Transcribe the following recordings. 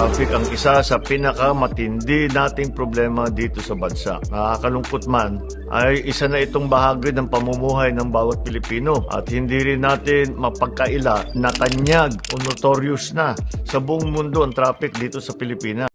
Traffic ang isa sa pinakamatindi nating problema dito sa bansa. Nakakalungkot man ay isa na itong bahagi ng pamumuhay ng bawat Pilipino at hindi rin natin mapagkaila na tanyag o notorious na sa buong mundo ang traffic dito sa Pilipinas.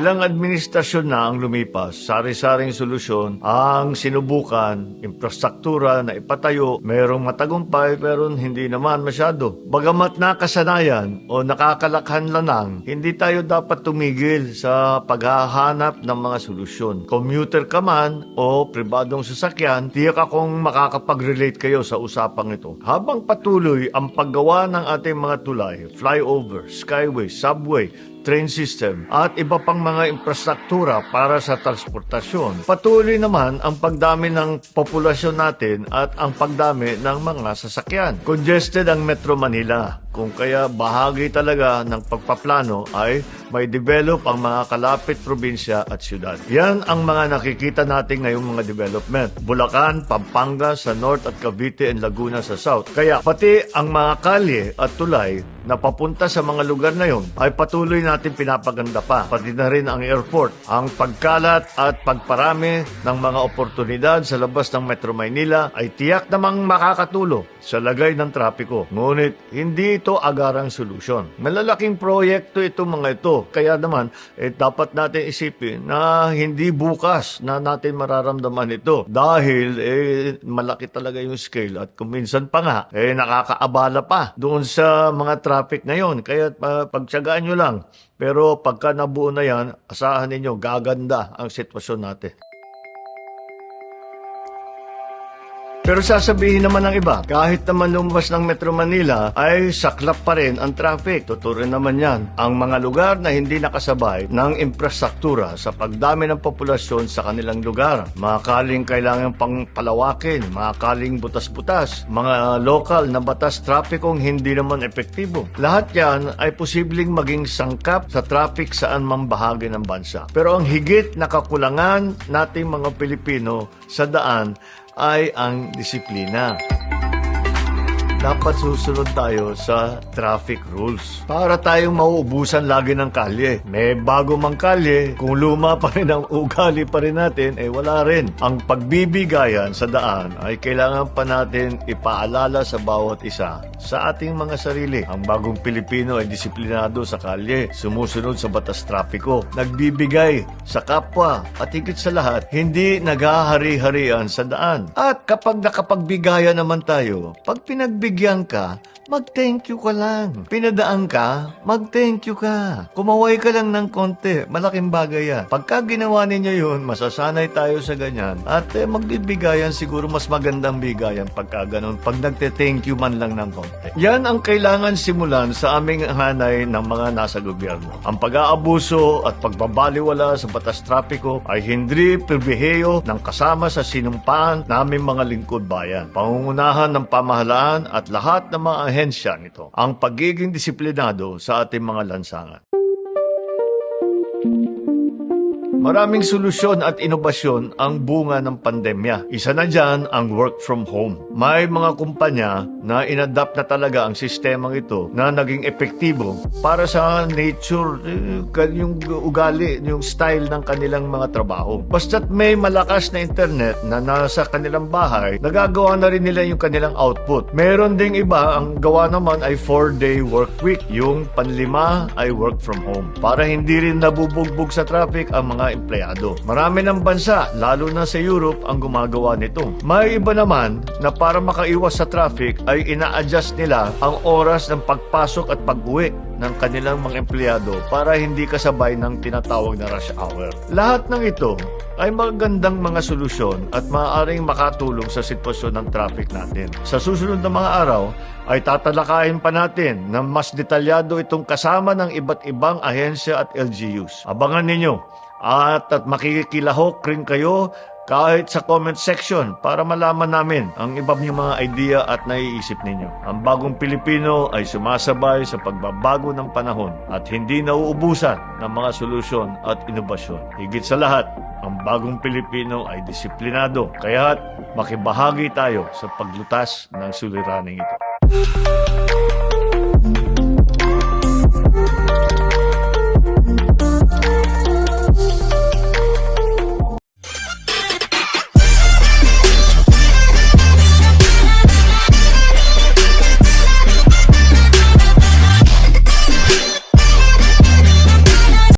Ilang administrasyon na ang lumipas, sari-saring solusyon ang sinubukan, infrastruktura na ipatayo, merong matagumpay pero hindi naman masyado. Bagamat nakasanayan o nakakalakhan lanang, hindi tayo dapat tumigil sa paghahanap ng mga solusyon. Commuter ka man o pribadong sasakyan, tiyak akong makakapag-relate kayo sa usapang ito. Habang patuloy ang paggawa ng ating mga tulay, flyover, skyway, subway, train system at iba pang mga infrastruktura para sa transportasyon. Patuloy naman ang pagdami ng populasyon natin at ang pagdami ng mga sasakyan. Congested ang Metro Manila, kung kaya bahagi talaga ng pagpaplano ay may develop ang mga kalapit probinsya at syudad. Yan ang mga nakikita natin ngayong mga development. Bulacan, Pampanga sa North at Cavite and Laguna sa South. Kaya pati ang mga kalye at tulay na papunta sa mga lugar na yon ay patuloy natin pinapaganda pa. Pati na rin ang airport. Ang pagkalat at pagparami ng mga oportunidad sa labas ng Metro Maynila ay tiyak namang makakatulong sa lagay ng trapiko. Ngunit hindi ito agarang solusyon. Malalaking proyekto ito mga ito. Kaya naman, dapat natin isipin na hindi bukas na natin mararamdaman ito. Dahil malaki talaga yung scale at kung minsan pa nga, nakakaabala pa doon sa mga traffic ngayon. Kaya pagtsagaan nyo lang. Pero pagka nabuo na yan, asahan ninyo, gaganda ang sitwasyon natin. Pero sasabihin naman ng iba, kahit naman lumabas ng Metro Manila ay saklap pa rin ang traffic. Tuturin naman yan. Ang mga lugar na hindi nakasabay ng infrastruktura sa pagdami ng populasyon sa kanilang lugar. Mga kaling kailangan pang palawakin, mga kaling butas-butas, mga lokal na batas trapikong hindi naman epektibo. Lahat yan ay posibleng maging sangkap sa traffic saan mang bahagi ng bansa. Pero ang higit na kakulangan nating mga Pilipino sa daan ay ang disiplina. Dapat susunod tayo sa traffic rules para tayong mauubusan lagi ng kalye. May bago mang kalye, kung luma pa rin ang ugali pa rin natin, wala rin. Ang pagbibigayan sa daan ay kailangan pa natin ipaalala sa bawat isa sa ating mga sarili. Ang bagong Pilipino ay disiplinado sa kalye, sumusunod sa batas trapiko, nagbibigay sa kapwa at higit sa lahat, hindi naghahari-harian sa daan. At kapag nakapagbigayan naman tayo, pag pinagbigyan ka, mag-thank you ka lang. Pinadaan ka, mag-thank you ka. Kumaway ka lang ng konti, malaking bagay yan. Pagka ginawa ninyo yun, masasanay tayo sa ganyan. At magbibigayan, siguro mas magandang bigayan pagka ganun. Pag nagte-thank you man lang ng konti. Yan ang kailangan simulan sa aming hanay ng mga nasa gobyerno. Ang pag-aabuso at pagbabaliwala sa batas trapiko ay hindi pribilehiyo ng kasama sa sinumpaan naming mga lingkod bayan. Pangungunahan ng pamahalaan at lahat ng mga ahensya nito ang pagiging disiplinado sa ating mga lansangan. Maraming solusyon at inobasyon ang bunga ng pandemya. Isa na dyan ang work from home. May mga kumpanya na inadapt na talaga ang sistemang ito na naging epektibo para sa nature, yung ugali, yung style ng kanilang mga trabaho. Basta't may malakas na internet na nasa kanilang bahay, nagagawa na rin nila yung kanilang output. Meron ding iba, ang gawa naman ay 4-day work week. Yung panlima ay work from home. Para hindi rin nabubugbog sa traffic ang mga empleyado. Marami ng bansa, lalo na sa Europe, ang gumagawa nito. May iba naman na para makaiwas sa traffic ay ina-adjust nila ang oras ng pagpasok at pag-uwi ng kanilang mga empleyado para hindi kasabay ng tinatawag na rush hour. Lahat ng ito ay magandang mga solusyon at maaaring makatulong sa sitwasyon ng traffic natin. Sa susunod na mga araw ay tatalakayin pa natin na mas detalyado itong kasama ng iba't ibang ahensya at LGUs. Abangan ninyo at makikilahok rin kayo kahit sa comment section para malaman namin ang iba niyong mga idea at naiisip ninyo. Ang bagong Pilipino ay sumasabay sa pagbabago ng panahon at hindi nauubusan ng mga solusyon at inobasyon. Higit sa lahat, ang bagong Pilipino ay disiplinado, kaya't makibahagi tayo sa paglutas ng suliraning ito.